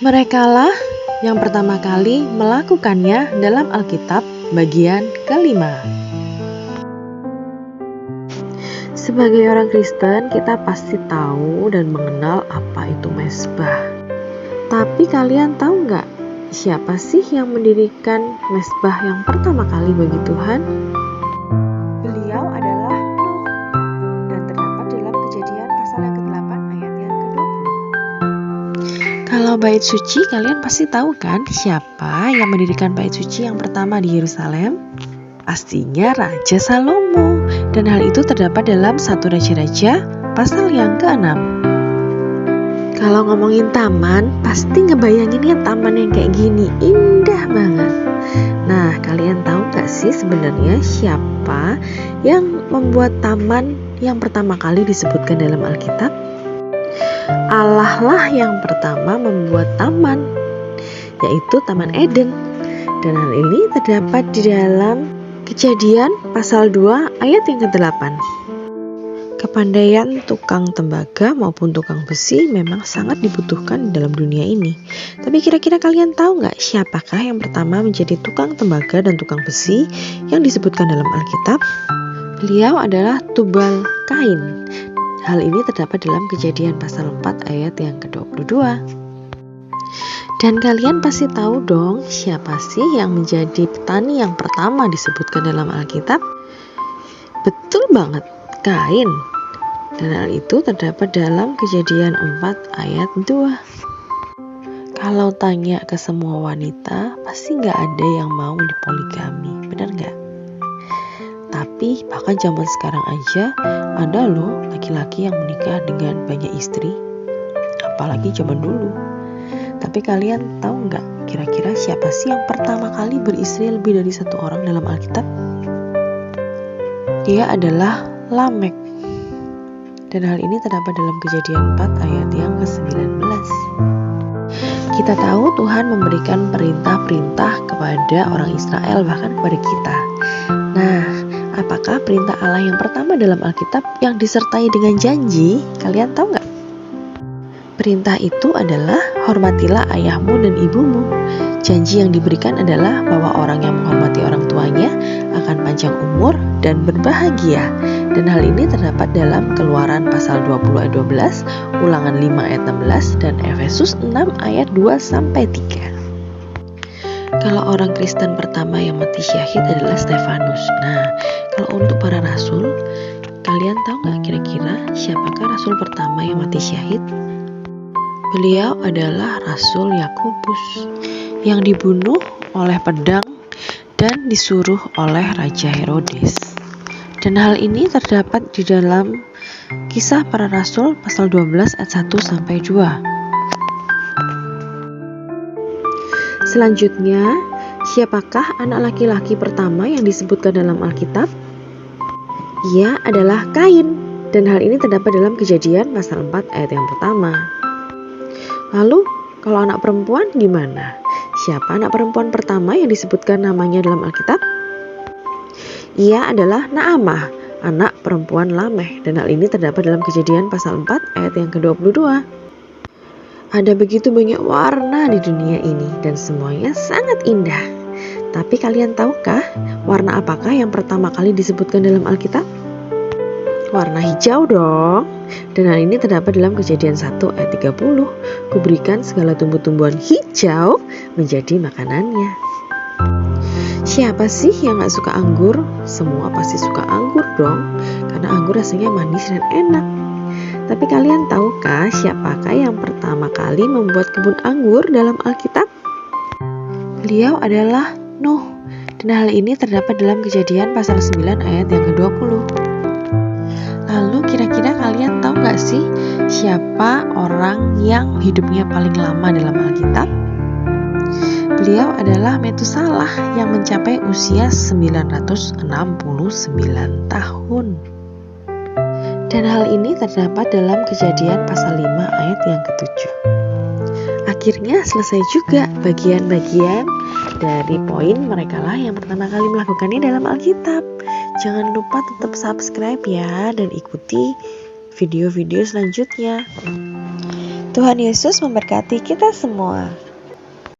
Merekalah yang pertama kali melakukannya dalam Alkitab bagian kelima. Sebagai orang Kristen, kita pasti tahu dan mengenal apa itu mezbah. Tapi kalian tahu nggak siapa sih yang mendirikan mezbah yang pertama kali bagi Tuhan? Beliau adalah Nuh dan terdapat dalam Kejadian pasal yang ke-8 ayat yang ke-20. Kalau bait suci, kalian pasti tahu kan siapa yang mendirikan bait suci yang pertama di Yerusalem? Pastinya Raja Salomo. Dan hal itu terdapat dalam 1 Raja-Raja pasal yang ke-6. Kalau ngomongin taman, pasti ngebayangin ya taman yang kayak gini, indah banget. Nah, kalian tahu gak sih sebenarnya siapa yang membuat taman yang pertama kali disebutkan dalam Alkitab? Allah lah yang pertama membuat taman, yaitu Taman Eden. Dan hal ini terdapat di dalam Kejadian pasal 2 ayat yang ke-8. Kepandaian tukang tembaga maupun tukang besi memang sangat dibutuhkan dalam dunia ini. Tapi kira-kira kalian tahu nggak siapakah yang pertama menjadi tukang tembaga dan tukang besi yang disebutkan dalam Alkitab? Beliau adalah Tubal Kain. Hal ini terdapat dalam Kejadian pasal 4 ayat yang ke-22. Dan kalian pasti tahu dong siapa sih yang menjadi petani yang pertama disebutkan dalam Alkitab? Betul banget, Kain. Dan hal itu terdapat dalam Kejadian 4 ayat 2. Kalau tanya ke semua wanita, pasti gak ada yang mau dipoligami, benar gak? Tapi bahkan zaman sekarang aja ada loh laki-laki yang menikah dengan banyak istri. Apalagi zaman dulu. Tapi kalian tahu nggak kira-kira siapa sih yang pertama kali beristri lebih dari satu orang dalam Alkitab? Dia adalah Lamek. Dan hal ini terdapat dalam Kejadian 4 ayat yang ke-19. Kita tahu Tuhan memberikan perintah-perintah kepada orang Israel, bahkan kepada kita. Nah, apakah perintah Allah yang pertama dalam Alkitab yang disertai dengan janji? Kalian tahu nggak? Perintah itu adalah hormatilah ayahmu dan ibumu. Janji yang diberikan adalah bahwa orang yang menghormati orang tuanya akan panjang umur dan berbahagia. Dan hal ini terdapat dalam Keluaran pasal 20 ayat 12, Ulangan 5 ayat 16, dan Efesus 6 ayat 2-3. Kalau orang Kristen pertama yang mati syahid adalah Stefanus. Nah, kalau untuk para rasul, kalian tahu nggak kira-kira siapakah rasul pertama yang mati syahid? Beliau adalah Rasul Yakobus yang dibunuh oleh pedang dan disuruh oleh Raja Herodes. Dan hal ini terdapat di dalam Kisah Para Rasul pasal 12 ayat 1-2. Selanjutnya, siapakah anak laki-laki pertama yang disebutkan dalam Alkitab? Ia adalah Kain. Dan hal ini terdapat dalam Kejadian pasal 4 ayat yang pertama. Lalu, kalau anak perempuan gimana? Siapa anak perempuan pertama yang disebutkan namanya dalam Alkitab? Ia adalah Naamah, anak perempuan Lameh. Dan hal ini terdapat dalam Kejadian pasal 4 ayat yang ke-22. Ada begitu banyak warna di dunia ini dan semuanya sangat indah. Tapi kalian tahukah warna apakah yang pertama kali disebutkan dalam Alkitab? Warna hijau dong. Dan hal ini terdapat dalam Kejadian 1 ayat 30. Kuberikan segala tumbuh-tumbuhan hijau menjadi makanannya. Siapa sih yang gak suka anggur? Semua pasti suka anggur dong, karena anggur rasanya manis dan enak. Tapi kalian tahukah siapakah yang pertama kali membuat kebun anggur dalam Alkitab? Beliau adalah Nuh. Dan hal ini terdapat dalam Kejadian pasal 9 ayat yang ke-20. Lalu kira-kira kalian tahu gak sih siapa orang yang hidupnya paling lama dalam Alkitab? Beliau adalah Metusalah yang mencapai usia 969 tahun. Dan hal ini terdapat dalam Kejadian pasal 5 ayat yang ke-7. Akhirnya selesai juga bagian-bagian dari poin merekalah yang pertama kali melakukannya dalam Alkitab. Jangan lupa tetap subscribe ya dan ikuti video-video selanjutnya. Tuhan Yesus memberkati kita semua.